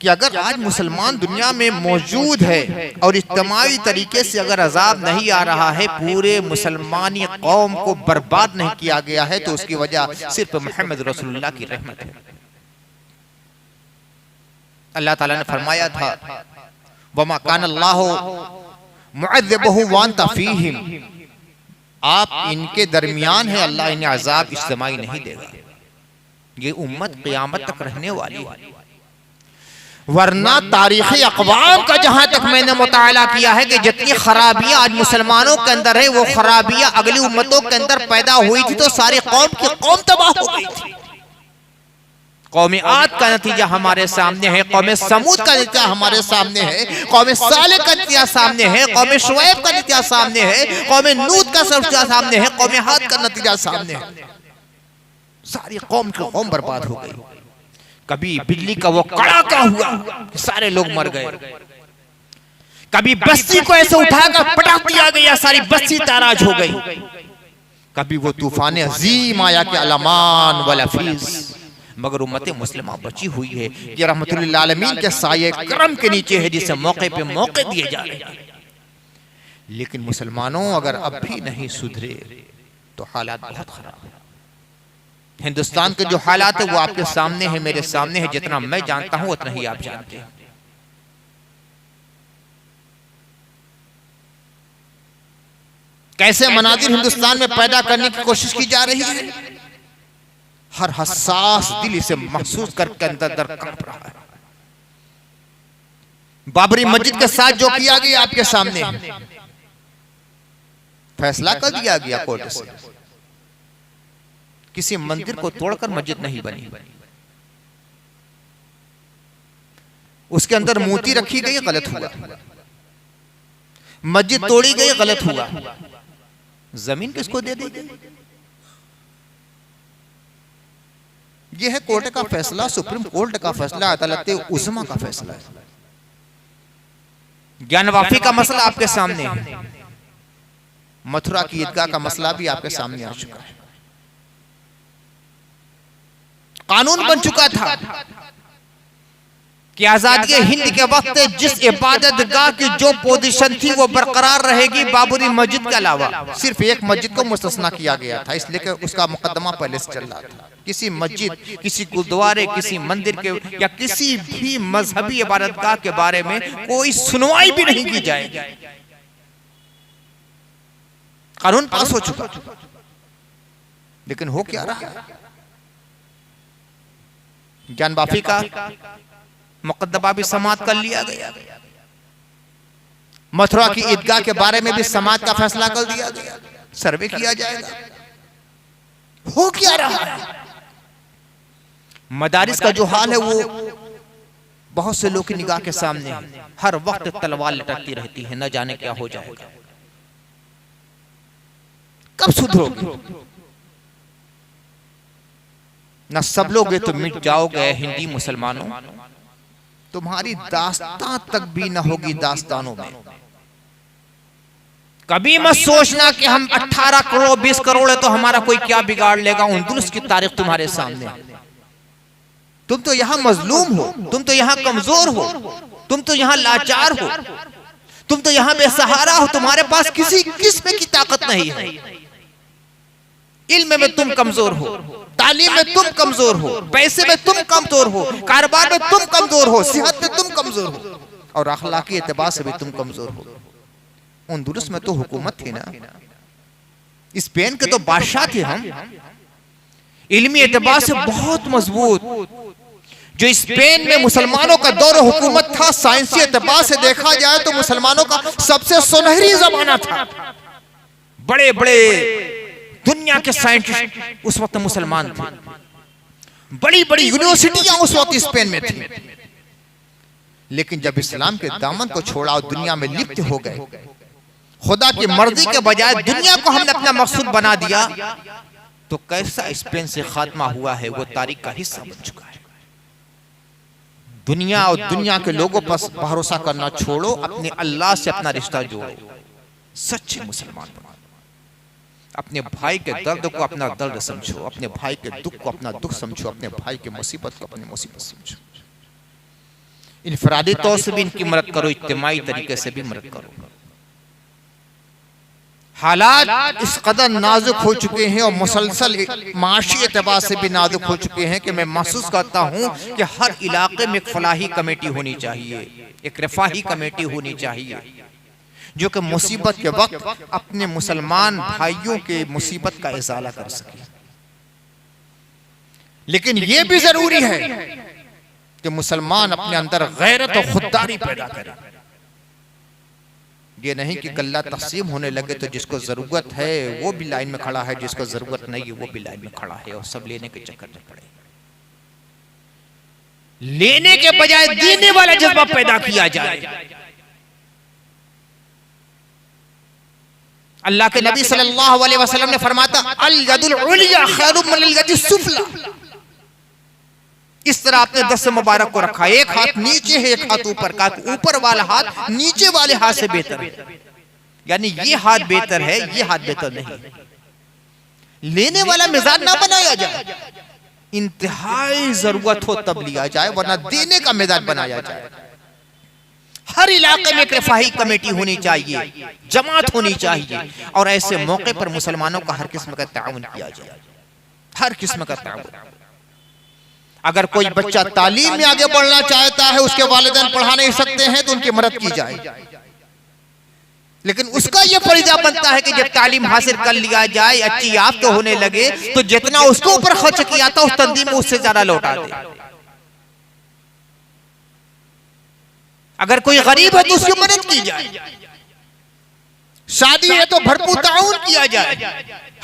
कि अगर आज मुसलमान दुनिया में मौजूद है और इज्तिमाई तरीके से अगर अजाब नहीं आ रहा है, पूरे मुसलमानी कौम को बर्बाद नहीं किया गया है, तो उसकी वजह सिर्फ मोहम्मद रसूलुल्लाह की रहमत है। अल्लाह ताला ने फरमाया था, वमा कान अल्लाहु मुअज़्ज़िबुहुम व अंत फीहिम, आप इनके दरमियान है, अल्लाह इन्हें अजाब इज्तिमाई नहीं देगा। ये उम्मत क़यामत तक रहने वाली है। वरना तारीख़ अक़वाम का जहां तक मैंने मुताला किया है कि जितनी खराबियां आज मुसलमानों के अंदर है, वो खराबियां अगली उम्मतों के अंदर पैदा हुई थी तो सारी कौम की कौम तबाह हो गई थी। कौम आद का नतीजा हमारे सामने है, कौम समूद का नतीजा हमारे सामने है, कौम सालेह का नतीजा सामने है, कौम शुएब का नतीजा सामने है, कौम नूह का नतीजा सामने है, कौम हाद का नतीजा सामने है। सारी कौम की कौम बर्बाद हो गई। कभी बिजली का वो कड़ाका हुआ, सारे लोग मर गए। कभी बस्ती को ऐसे उठाकर पटक दिया गया, सारी बस्ती ताराज हो गई। कभी वो तूफान अजीम आया कि अलमान वल हफीज, मगर उम्मत मुस्लिमा बची हुई है। ये रहमतुल लिल आलमीन के साये करम के नीचे है, जिसे मौके पे मौके दिए जा रहे हैं। लेकिन मुसलमानों अगर अब भी नहीं सुधरे तो हालात बहुत खराब है। हिंदुस्तान के जो हालात है वो आपके सामने है, मेरे सामने है। जितना मैं जानता हूं उतना ही आप जानते हैं। कैसे मनादिर हिंदुस्तान में पैदा करने की कोशिश की जा रही है। हर हसास दिल इसे महसूस करके अंदर अंदर कांप रहा है। बाबरी मस्जिद के साथ जो किया गया आपके सामने फैसला कर दिया गया कोर्ट से, किसी मंदिर को तोड़कर मस्जिद नहीं बनी, उसके अंदर मूर्ति रखी गई, गलत हुआ। मस्जिद तोड़ी गई, गलत हुआ। जमीन किसको दे दी गई? यह है कोर्ट का फैसला, सुप्रीम कोर्ट का फैसला, अदालत उज़्मा का फैसला है। ज्ञानवापी का मसला आपके सामने है, मथुरा की ईदगाह का मसला भी आपके सामने आ चुका है। कानून बन चुका था कि आजादी हिंद के वक्त जिस इबादत गाह की जो पोजीशन थी वो बरकरार रहेगी बाबरी मस्जिद के अलावा। सिर्फ एक मस्जिद को मुस्तस्ना किया गया था, इसलिए कि उसका मुकदमा पहले से चल रहा था। किसी मस्जिद, किसी गुरुद्वारे, किसी मंदिर के या किसी भी मजहबी इबादत गाह के बारे में कोई सुनवाई भी नहीं की जाएगी। कानून पास हो चुका, लेकिन हो क्या रहा है? ज्ञानवापी का मुकदमा भी समाप्त कर लिया गया, मथुरा की ईदगाह के बारे में भी समाज का फैसला कर दिया गया, सर्वे किया जाएगा। हो क्या रहा है? मदारिस का जो हाल है वो बहुत से लोग की निगाह के सामने है। हर वक्त तलवार लटकती रहती है, न जाने क्या हो जाएगा, कब सुधरोगे? न सब लोग तो मिट जाओगे हिंदी मुसलमानों, तुम्हारी दास्तां तक भी न होगी दास्तानों में। कभी मत सोचना कि हम 18 करोड़ 20 करोड़ है तो हमारा कोई क्या बिगाड़ लेगा। उनदुलस की तारीख तुम्हारे सामने। तुम तो यहां मजलूम हो, तुम तो यहां कमजोर हो, तुम तो यहां लाचार हो, तुम तो यहां बेसहारा हो। तुम्हारे पास किसी किस्म की ताकत नहीं है। इल्म में तुम कमजोर हो, तालीम में तुम कमजोर हो, पैसे में तुम कमजोर हो, कारोबार में तुम कमजोर हो, सेहत में तुम कमजोर हो, और अखलाकी एतबार से भी तुम कमजोर हो। उनदुलस में तो हुकूमत थी ना, स्पेन के तो बादशाह थे हम। इल्मी एतबार से बहुत मजबूत जो स्पेन में मुसलमानों का दौर हुकूमत था, साइंसी एतबार से देखा जाए तो मुसलमानों का सबसे सुनहरी जमाना था। बड़े बड़े दुनिया के साइंटिस्ट उस वक्त मुसलमान थे, बड़ी बड़ी यूनिवर्सिटियां उस वक्त स्पेन में थी। लेकिन जब इस्लाम के दामन को छोड़ा और दुनिया में लिप्त हो गए, खुदा की मर्जी के बजाय दुनिया को हमने अपना मकसूद बना दिया, तो कैसा स्पेन से खात्मा हुआ है वो तारीख का हिस्सा बन चुका है। दुनिया और दुनिया के लोगों पर भरोसा करना छोड़ो, अपने अल्लाह से अपना रिश्ता जोड़ो, सच्चे मुसलमान बनो। अपने भाई के दर्द को अपना दर्द समझो, अपने भाई के दुख को अपना दुख समझो, अपने भाई की मुसीबत को अपनी मुसीबत समझो। इनफरादी तौर से भी इनकी मदद करो, इज्तिमाई तरीके से भी मदद करो। हालात इस कदर नाजुक हो चुके हैं और मुसलसल माशी एतबार से भी नाजुक हो चुके हैं कि मैं महसूस करता हूं कि हर इलाके में एक फलाही कमेटी होनी चाहिए, एक रफाही कमेटी होनी चाहिए, जो कि मुसीबत के वक्त अपने मुसलमान भाइयों के मुसीबत का इजाला कर सके। लेकिन यह भी जरूरी है कि मुसलमान अपने अंदर गैरत और खुददारी पैदा करे। ये नहीं कि गल्ला तकसीम होने लगे तो जिसको जरूरत है वो भी लाइन में खड़ा है, जिसको जरूरत नहीं है वो भी लाइन में खड़ा है, और सब लेने के चक्कर में पड़े। लेने के बजाय देने वाला जज्बा पैदा किया जाए। अल्लाह के नबी सल्लल्लाहु अलैहि वसल्लम ने फरमाता, अल यदुल उलिया खैरुम मिनल यदि सुफला। इस तरह आपने दस्त मुबारक को रखा, एक हाथ नीचे है, एक हाथ ऊपर का। ऊपर वाला हाथ नीचे वाले हाथ से बेहतर है, यानी ये हाथ बेहतर है, ये हाथ बेहतर नहीं। लेने वाला मिजाज ना बनाया जाए, इंतहाई जरूरत हो तब लिया जाए, वरना देने का मिजाज बनाया जाए। हर इलाके में एक रफाही कमेटी होनी चाहिए, जमात होनी चाहिए, और ऐसे मौके पर मुसलमानों का हर किस्म का ताउन किया जाए, हर किस्म का ताउन। अगर कोई बच्चा तालीम में आगे बढ़ना चाहता है, उसके वालिदैन पढ़ा नहीं सकते हैं, तो उनकी मदद की जाए। लेकिन उसका ये फरीजा बनता है कि जब तालीम हासिल कर लिया जाए, अच्छी याद तो होने लगे, तो जितना उसके ऊपर खर्च किया था उस तंजीम में उससे ज्यादा लौटा दे। अगर कोई गरीब है तो उसकी मदद की जाए, शादी है तो भरपूर ताउन किया जाए,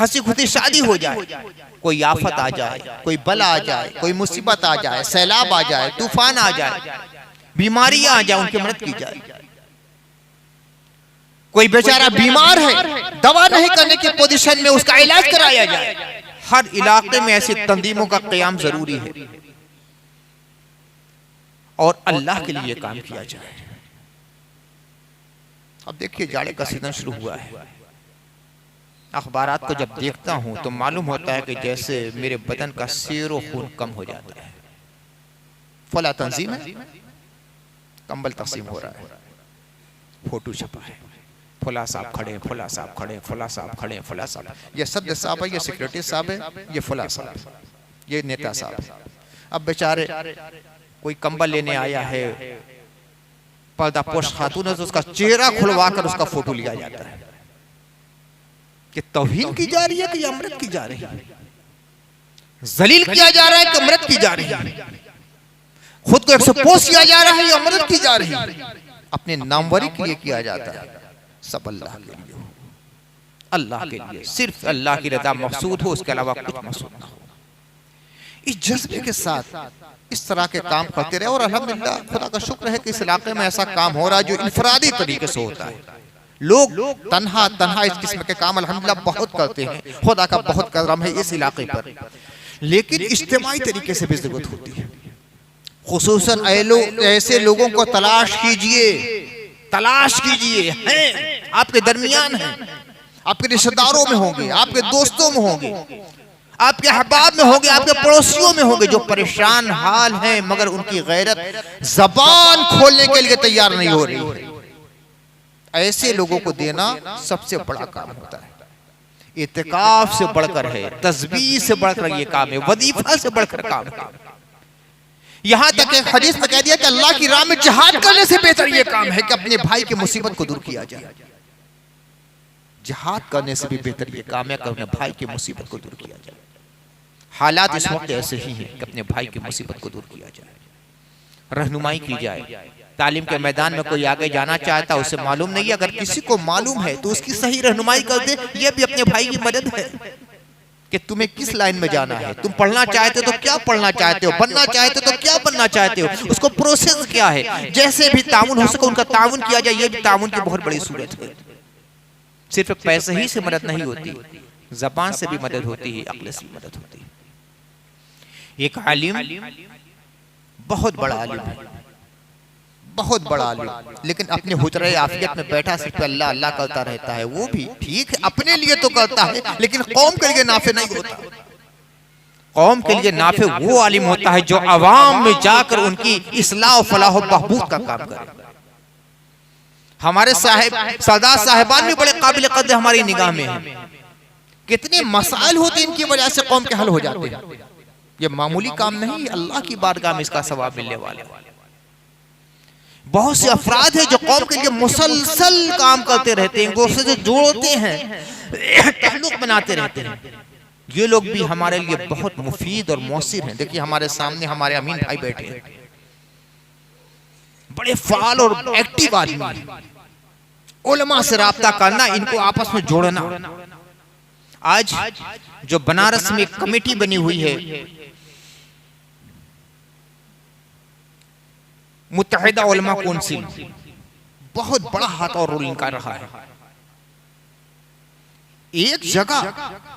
हंसी खुशी शादी हो जाए। कोई आफत आ जाए, कोई बला आ जाए, कोई मुसीबत आ जाए, सैलाब आ जाए, तूफान आ जाए, बीमारियां आ जाए, उनकी मदद की जाए। कोई बेचारा बीमार है, दवा नहीं करने की पोजीशन में, उसका इलाज कराया जाए। हर इलाके में ऐसी तंजीमों का क़याम जरूरी है और अल्लाह के लिए काम किया जाए। अब देखिए जाड़े का सीजन शुरू हुआ है, अखबारात को जब देखता हूं तो मालूम होता है कि जैसे मेरे बदन का सेरो खून कम हो जाता है। फला तंजीम है, कंबल तकसीम हो रहा है, फोटो छपा है, फला साहब खड़े, फला साहब खड़े, फला साहब खड़े, फला साहब, ये सदस्य साहब है, ये सेक्रेटरी साहब है, ये फला साहब, ये नेता साहब। अब बेचारे कोई कंबल लेने आया है, पर्दा पोश खातून है, तो उसका चेहरा खुलवा कर उसका फोटो लिया जाता है कि तौहीन की जा रही है कि अमृत की जा रही है, जलील किया जा रहा है कि अमृत की जा रही है, खुद को एक्सपोज किया जा रहा है या अमृत की जा रही है, अपने नामवरी के लिए किया जाता है। सब अल्लाह के लिए हो, अल्लाह के लिए, सिर्फ अल्लाह की रज़ा मकसूद हो, उसके अलावा कुछ मकसूद ना हो। इस जज्बे के साथ इस तरह के काम करते रहे और अल्हम्दुलिल्लाह खुदा का शुक्र है कि इस इलाके में ऐसा काम हो रहा है जो इनफरादी तरीके से होता है। लोग तन्हा इस किस्म के काम अल्हम्दुलिल्लाह बहुत करते हैं, खुदा का बहुत करम है इस इलाके पर, लेकिन इज्तिमाई तरीके से भी जरूरत होती है। खुसूसन ऐसे लोगों को तलाश कीजिए, हैं आपके दरमियान हैं, आपके रिश्तेदारों में होंगे, आपके दोस्तों में होंगे, आपके अहबाब में होंगे, आपके पड़ोसियों में होंगे जो परेशान हाल हैं मगर उनकी गैरत जबान खोलने के लिए तैयार नहीं हो रही है। ऐसे लोगों को देना सबसे बड़ा काम होता है। इत्तिकाफ से बढ़कर है, तस्बीह से बढ़कर ये काम है, वजीफा से बढ़कर काम है। यहां तक एक हदीस में कह दिया कि अल्लाह की राह में जिहाद करने से बेहतर ये काम है कि अपने भाई की मुसीबत को दूर किया जाए। जिहाद करने से भी बेहतर ये काम है कि अपने भाई की मुसीबत को दूर किया जाए। हालात इस वक्त ऐसे ही हैं कि अपने भाई की मुसीबत को दूर किया जाए, रहनुमाई की जाए। तालीम के मैदान में कोई आगे जाना चाहता है, उसे मालूम नहीं है, अगर किसी को मालूम है तो उसकी सही रहनुमाई कर दे। ये भी अपने भाई की मदद है कि तुम्हें किस लाइन में जाना है, तुम पढ़ना चाहते हो तो क्या पढ़ना चाहते हो, बनना चाहते हो तो क्या बनना चाहते हो, उसको प्रोसेस क्या है। जैसे भी ताउन हो सके उनका ताउन किया जाए, ये भी ताउन की बहुत बड़ी सूरत है। सिर्फ पैसे ही से मदद नहीं होती, जबान से भी मदद होती है, अक्ल से भी मदद होती है। एक आलिम बहुत बड़ा आलिम है, बहुत बड़ा आलिम, लेकिन अपने हुजरे आफियत में बैठा सिर्फ अल्लाह अल्लाह करता रहता है। वो भी ठीक है, अपने लिए तो करता है, लेकिन कौम के लिए नाफे नहीं होता। कौम के लिए नाफे वो आलिम होता है जो अवाम में जाकर उनकी इस्लाह फलाह बहबूद का काम करे। हमारे सरदार साहिबान भी बड़े काबिल कद्र हमारी निगाह में है। कितने मसाइल होते इनकी वजह से कौम के हल हो जाते हैं। ये मामूली काम नहीं, अल्लाह की बारगाह में इसका सवाब मिलने वाला है। बहुत से अफराद हैं जो कौम के लिए मुसलसल काम करते रहते हैं, एक से जोड़ते हैं, ताल्लुक बनाते रहते हैं। ये लोग भी हमारे लिए बहुत मुफीद और मौसिर हैं। देखिए हमारे सामने हमारे अमीन भाई बैठे हैं, बड़े फाल और एक्टिव आदमी। उलमा से राब्ता करना, इनको आपस में जोड़ना। आज जो बनारस में एक कमेटी बनी हुई है, मुत्तहिदा उलमा कौंसिल, बहुत बड़ा हाथ और रोल इनका रहा है। एक जगह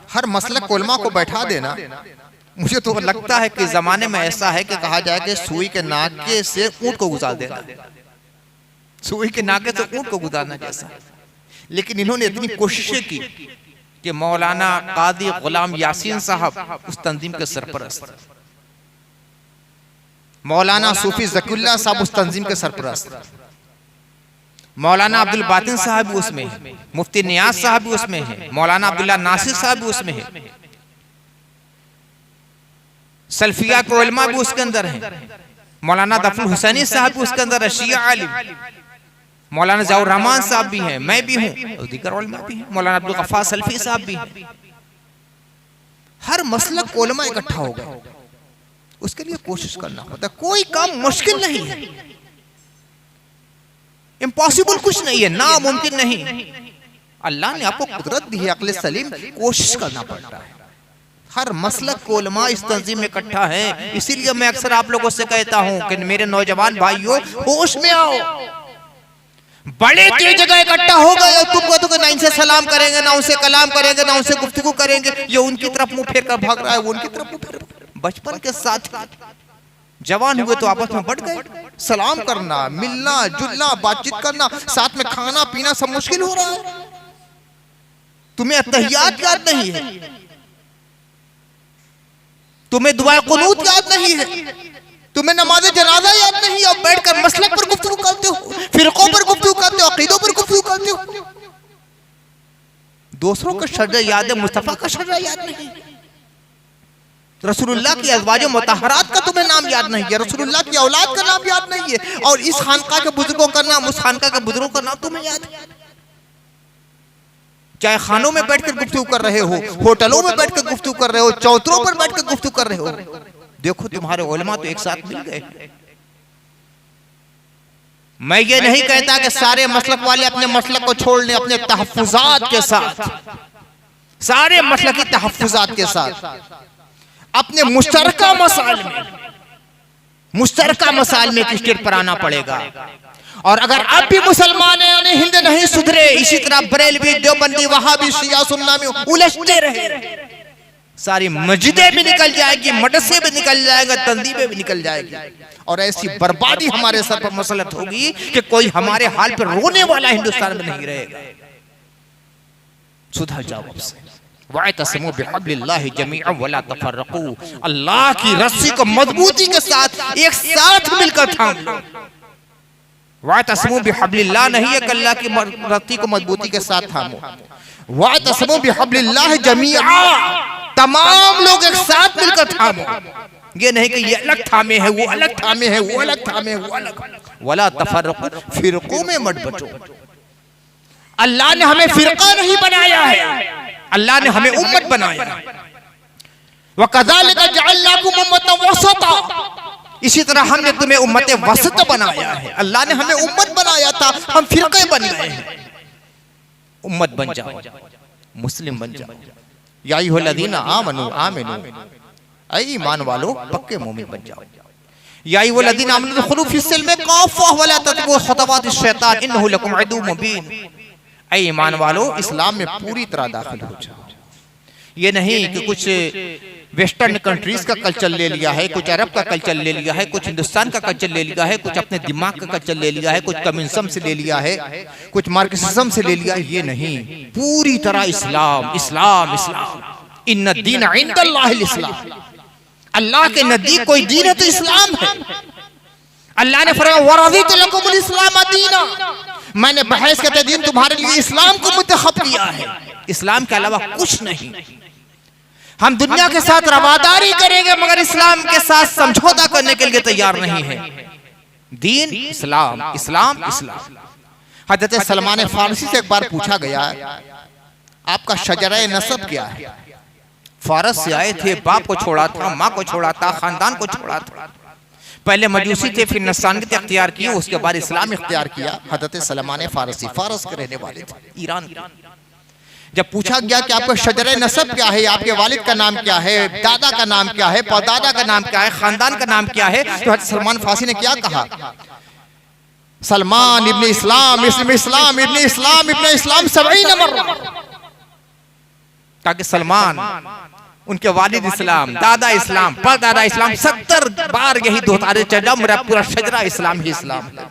हर मसलक के उलमा को बैठा देना, मुझे तो लगता है कि जमाने में ऐसा है कि कहा जाए कि सुई के नाके से ऊंट को गुजार देना, सुई के नाके से ऊंट को गुजारना जैसा। लेकिन इन्होंने इतनी कोशिशें की कि मौलाना कादी गुलाम यासीन साहब उस तंजीम के सरपरस्त, मौलाना सूफी ज़कीउल्लाह साहब उस तंजीम के सरपरस्त, मौलाना अब्दुल बातिन साहब भी उसमें है, मुफ्ती नियाज साहब भी उसमें है, मौलाना अब्दुल्ला नासिर साहब भी उसमें है, सल्फिया के उलमा भी उसके अंदर है, मौलाना दफरुल हुसैनी साहब भी उसके अंदर है, शिया आलिम। मौलाना ज़ियाउर रहमान साहब भी हैं, मैं भी हूं और दीगर उलमा भी हैं, मौलाना अब्दुल गफ्फार सल्फी साहब भी हैं। हर मसलक उलमा इकट्ठा हो गए, उसके लिए कोशिश करना होता है। कोई काम मुश्किल नहीं है, इम्पॉसिबल कुछ नहीं है, नामुमकिन नहीं। अल्लाह ने आपको कुदरत दी है, अक्ल सलीम, कोशिश करना पड़ता है। हर मसलक को उलमा इस तंजीम में इकट्ठा है। इसीलिए मैं अक्सर आप लोगों से कहता हूं कि मेरे नौजवान भाइयों, होश में आओ। बड़े की जगह इकट्ठा हो गए और तुम कहते हो ना इनसे सलाम करेंगे, ना उनसे कलाम करेंगे, ना उनसे गुफ्तगू करेंगे, ये उनकी तरफ मुंह फेर कर भाग रहा है, वो उनकी तरफ मुंह फेर। बचपन के साथ जवान हुए तो आपस में बढ़ गए, सलाम करना, मिलना जुलना, बातचीत करना, साथ में खाना पीना सब मुश्किल हो रहा है। तुम्हें अत्तहियात याद नहीं है, तुम्हें दुआ कुनूत याद नहीं है, तुम्हें नमाज जनाजा याद नहीं, और बैठकर मसलक पर गुफ्तगू करते हो, फिरकों पर गुफ्तगू करते हो, अकीदों पर गुफ्तगू करते हो। दूसरों का शजरा याद है, मुस्तफा का शजरा याद नहीं। रसूलुल्लाह की अज़वाज मुतहहरात का तुम्हें नाम याद नहीं है, रसूलुल्लाह की औलाद का नाम याद नहीं है, और इस खानका के बुजुर्गों का नाम, उस खानका के बुजुर्गों का नाम तुम्हें याद है। चाहे खानों में बैठकर गुफ्तगू कर रहे हो, होटलों में बैठकर गुफ्तगू कर रहे हो, चौतरों पर बैठकर गुफ्तगू कर रहे हो, देखो तुम्हारे उलमा तो एक साथ मिल गए। मैं ये नहीं कहता कि सारे मसलक वाले अपने मसलक को छोड़ लें, अपने तहफ्फुजात के साथ, सारे मसलकी तहफ्फुजात के साथ अपने मुश्तरका मसाइल में क्रिकेट पर आना पड़ेगा। और अगर अब भी मुसलमान यानी हिंद नहीं सुधरे, इसी तरह बरेलवी, देवबंदी, वहाबी, शिया, सुन्ना में उलझते रहे, सारी मस्जिदें भी निकल जाएगी, मदरसे भी निकल जाएगा, तंजीमें भी निकल जाएगी, और ऐसी बर्बादी हमारे सर पर मसलत होगी कि कोई हमारे हाल पर रोने वाला हिंदुस्तान में नहीं रहेगा। सुधर जाओ अब से। वातसिमू बिहब्लिल्लाहि जमीअन वला तफर्रकू, अल्लाह की रस्सी को मजबूती के साथ एक साथ मिलकर थाम लो। वातसिमू बिहब्लिल्लाह नहीं है कि अल्लाह की रस्सी को मजबूती के साथ थामो, वातसिमू बिहब्लिल्लाहि जमीअन, तमाम लोग एक साथ मिलकर थामो। ये नहीं कि ये अलग थामे है, वो अलग थामे है, वो अलग थामे है, वो अलग। वला तफर्रकू, फिरकों में मत बचो। अल्लाह ने हमें फिरका नहीं बनाया है, अल्लाह ने हमें उम्मत बनाया। वकज़ालिका जअलनाकुम उम्मतन वसता, इसी तरह हमने तुम्हें उम्मत वसत बनाया है। अल्लाह ने हमें उम्मत बनाया था, हम फिरके बन गए हैं। उम्मत बन जाओ, मुस्लिम बन जाओ। या अय्युहल्लज़ीना आमनू आमिनू, ऐ ईमान वालो पक्के मोमिन बन जाओ। या अय्युहल्लज़ीना आमनू दुखुलू फिस्सिल्मि काफ़ा वला तत्तबिउ खुतवातिश शैतान इन्नहु लकुम अदुव्वुम मुबीन, ऐ ईमान वालो इस्लाम में पूरी तरह दाखिल हो जाओ। ये नहीं कि कुछ वेस्टर्न कंट्रीज का कल्चर ले लिया है, कुछ अरब का कल्चर ले लिया है, कुछ हिंदुस्तान का कल्चर ले लिया है, कुछ अपने दिमाग का कल्चर ले लिया है, कुछ कम्युनिज्म से ले लिया है, कुछ मार्क्सिज्म से ले लिया है। ये नहीं, पूरी तरह इस्लाम इस्लाम इस्लाम। इन्ना दीन इंदल्लाहिल इस्लाम, अल्लाह के नजदीक कोई दीन है तो इस्लाम है। अल्लाह ने फरमाया वरज़ीतु लकुमुल इस्लाम दीना, मैंने बहस के दिन तुम्हारे लिए इस्लाम को मुंतखब किया है, इस्लाम के अलावा कुछ नहीं। हम दुनिया के साथ रवादारी करेंगे मगर इस्लाम के साथ समझौता करने के लिए तैयार नहीं है। दीन इस्लाम इस्लाम इस्लाम। हज़रत सलमान फारसी से एक बार पूछा गया, आपका शजरा नसब क्या है? फारस से आए थे, बाप को छोड़ा था, माँ को छोड़ा था, खानदान को छोड़ा था। पहले मजूसी थे, फिर नस्रानियत इख्तियार की, उसके बाद इस्लाम इख्तियार किया। हज़रत सलमान फारसी फारस के रहने वाले थे, ईरान के। जब पूछा गया कि आपका शजरे नसब क्या है, आपके वालिद का नाम क्या है, दादा का नाम क्या है, परदादा का नाम क्या है, खानदान का नाम क्या है, तो हज़रत सलमान फारसी ने क्या कहा? सलमान इब्न इस्लाम इब्न इस्लाम इब्न इस्लाम इब्न इस्लाम 70 मर्रा, ताकि सलमान, उनके वालिद इस्लाम, दादा इस्लाम, परदादा इस्लाम 70 बार यही दोहराते चला, मेरा पूरा शजरा इस्लाम ही इस्लाम है।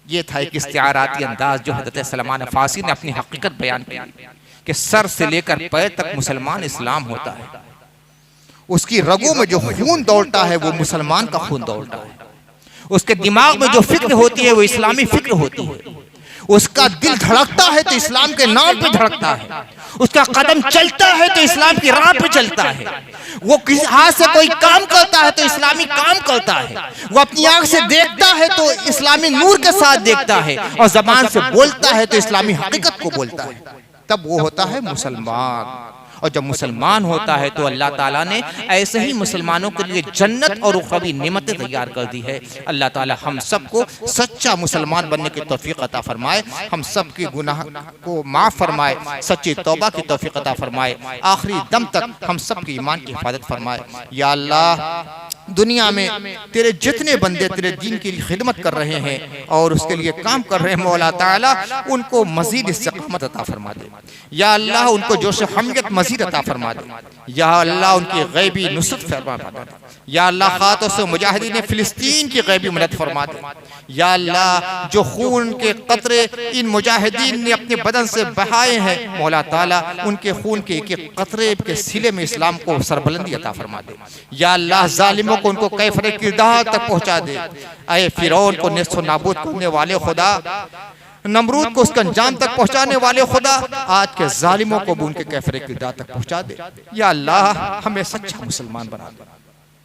ये था एक इस्तिआराती अंदाज जो हज़रत सलमान फारसी ने अपनी हकीकत बयान की कि सर से लेकर पैर तक मुसलमान इस्लाम होता है, उसकी रगों में जो खून दौड़ता है वो मुसलमान का खून दौड़ता है, उसके दिमाग में जो फिक्र होती है वो इस्लामी फिक्र होती है, उसका दिल धड़कता है तो इस्लाम के नाम पे धड़कता है, उसका कदम चलता है तो इस्लाम की राह पे चलता है, वो किसी हाथ से कोई काम करता है तो इस्लामी काम करता है, वो अपनी आंख से देखता है तो इस्लामी नूर के साथ देखता है, और जबान से बोलता है तो इस्लामी हकीकत को बोलता है, तब वो होता है मुसलमान। और जब मुसलमान होता है तो अल्लाह ताला ने ऐसे ही मुसलमानों के लिए जन्नत और उखरवी नेमतें तैयार कर दी है। अल्लाह ताला हम सबको सच्चा मुसलमान बनने की तौफीक अता फरमाए, हम सब के गुनाह को माफ़ फरमाए, सच्ची तौबा की तौफीक अता फरमाए, आखिरी दम तक हम सब की ईमान की हिफाजत फरमाए। या अल्लाह, दुनिया में तेरे जितने बंदे तेरे दीन की खिदमत कर रहे हैं और उसके लिए काम कर रहे हैं, मौला ताला उनको मजीद इस्तिक़ामत अता फरमा दे। या अल्लाह, उनको जोश हमियत मजीद अता फरमा दे। या अल्लाह, उनकी गैबी नुसरत फरमा दे। या अल्लाह, खातों से मुजाहिदीन फिलिस्तीन की गैबी मदद फरमा दे। या अल्लाह, जो खून के कतरे इन मुजाहिदीन ने अपने बदन से बहाए हैं, मौला ताला उनके खून के एक एक कतरे के सिले में इस्लाम को सरबुलंदी अता फरमा दे। या अल्लाह, जालिमों को उनको कैफरे किरदार तक पहुंचा दे। ऐ फिरौन को नेस्त नाबूद करने वाले खुदा, नमरूद को उसका अंजाम तक पहुंचाने वाले खुदा, आज के जालिमों को भी उनके कैफरे किरदार तक पहुंचा दे। या अल्लाह, हमें सच्चा मुसलमान बना दे।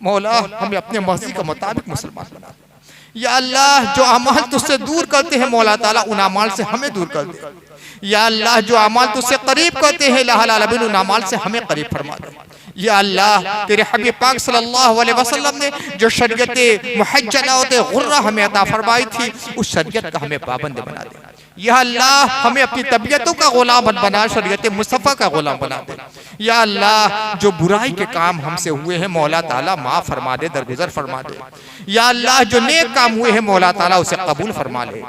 मौला, हमें अपने मर्जी के मुताबिक मुसलमान बना दे। या अल्लाह, जो अमाल तुझसे दूर करते हैं, मौला ताला उन अमाल से हमें दूर कर दे। या अल्लाह, जो अमाल तुझसे करीब करते हैं, उन अमाल से हमें करीब फरमा दे। या अल्लाह, तेरे हबीब पाक सल्लल्लाहु अलैहि वसल्लम ने जो शरीयत मुहज्जला गुर्रा हमें अता फरमाई थी, उस शरीयत का हमें पाबंद बना दे। या अल्लाह, हमें अपनी तबीयतों का गुलाम मत बना, शरीयत मुस्तफ़ा का गुलाम बना दे। या अल्लाह, जो बुराई के काम हमसे हुए हैं, मौला ताला माफ़ फरमा दे, दरगुजर फरमा दे। या अल्लाह, जो नेक काम हुए हैं, मौला ताला उसे कबूल फरमा ले।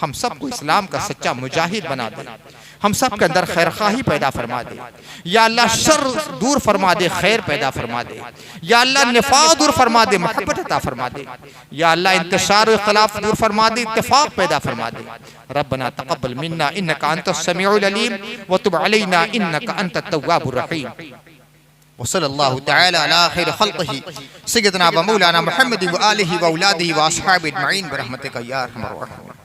हम सबको इस्लाम का सच्चा मुजाहिद बना दे, हम सब के अंदर खैर खाही पैदा फरमा दे। या अल्लाह, शर दूर फरमा दे, खैर पैदा फरमा दे। या अल्लाह, निफाक दूर फरमा दे, मोहब्बत अता फरमा दे। या अल्लाह, इंतशार और इख्तिलाफ दूर फरमा दे, इत्तिफाक पैदा फरमा दे। रब्बना तक़ब्बल मिन्ना इन्नका अंतस समीउल अलीम व तुब अलैना इन्नका अंतत तव्वाबुर रहीम। व सल्लल्लाहु तआला अला खैर खल्क़िही सय्यदना व मौलाना मुहम्मद व आलिहि व औलादिहि व अस्हाबिहि अजमईन बिरहमतिका या अरहमर राहिमीन।